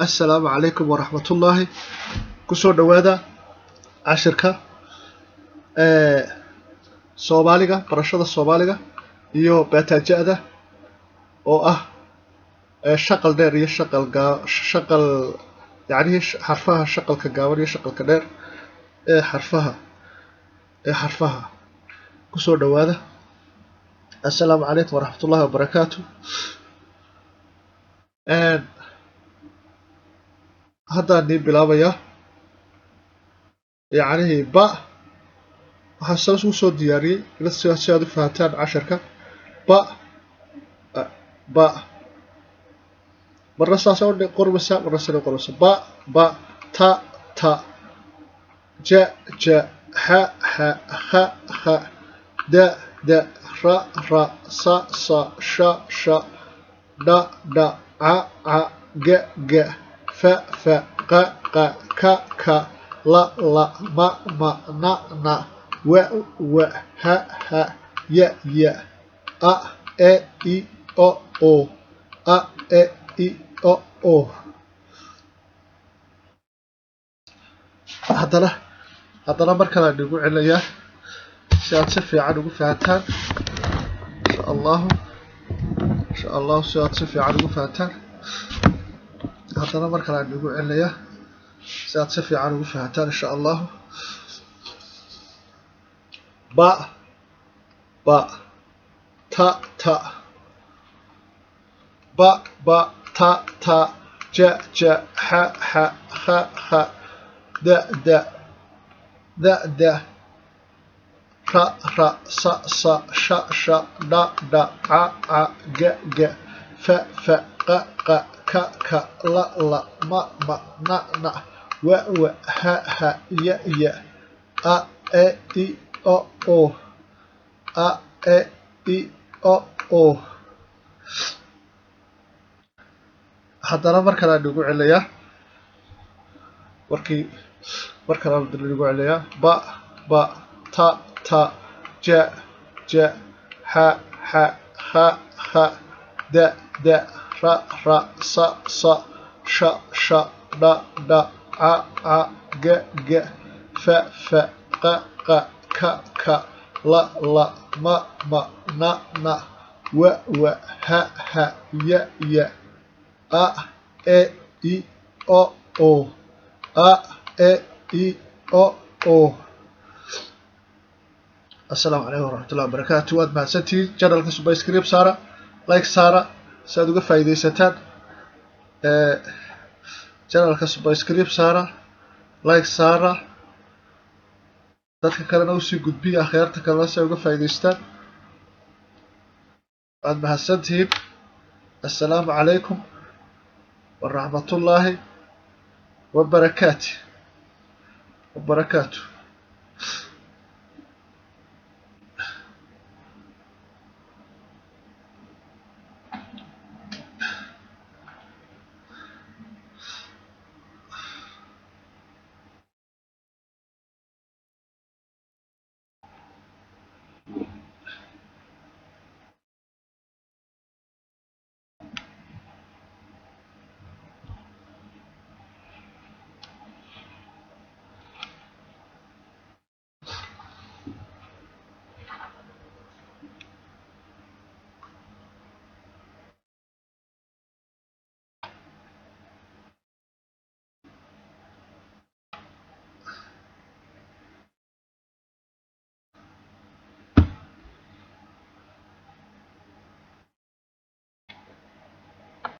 السلام عليكم ورحمة الله كسور دوادا عشركة صوماليغا برشادة الصوماليغا iyo bataajada oo ah shaqal dheer iyo shaqal yani xarfaha shaqalka gaaban iyo shaqalka dheer ee xarfaha ku soo dhawaada assalaamu calaykum waraxmatullaahi wabarakaatu haddaan nii bilaabaya yani ba waxaan saas u soo diyaariyey ila si aad u fahantaan casharka ba marna saas oo qormaysa marna sida qormaysa ba ta ja ha kha da ra sa sha da a ga fa ka la ma na wa ha ya a e i o a e i o haddana mar kale aan ugu celinayaa si aad si fiican ugu fahantaan insha allahu si aad si fiican ugu fahantaan haddana mar kale aan ugu celinayaa si aad si fiican ugu fahantaan insha allahu ba ta ba ta ja ha kha da ra sa sha da a ga fa ka la ma na wa ha ya a e i o a e i o haddana mar kale aan ugu celinayaa mar kale aan ugu celinayaa ba ta ja ha kha da ra sa sha da a ga fa ka la ma na wa ha ya a e i o a e i o السلام عليكم ورحمة الله وبركاته واد mahadsantihiin channelka subscribe saara like saara si aad uga faa'iidaysataan channelka subscribe saara like saara dadka kalena u sii gudbiya akhyaarta kalena si ay uga faa'iidaystaan waad mahadsantihiin assalaamu calaykum waraxmatullaahi wabarakaatu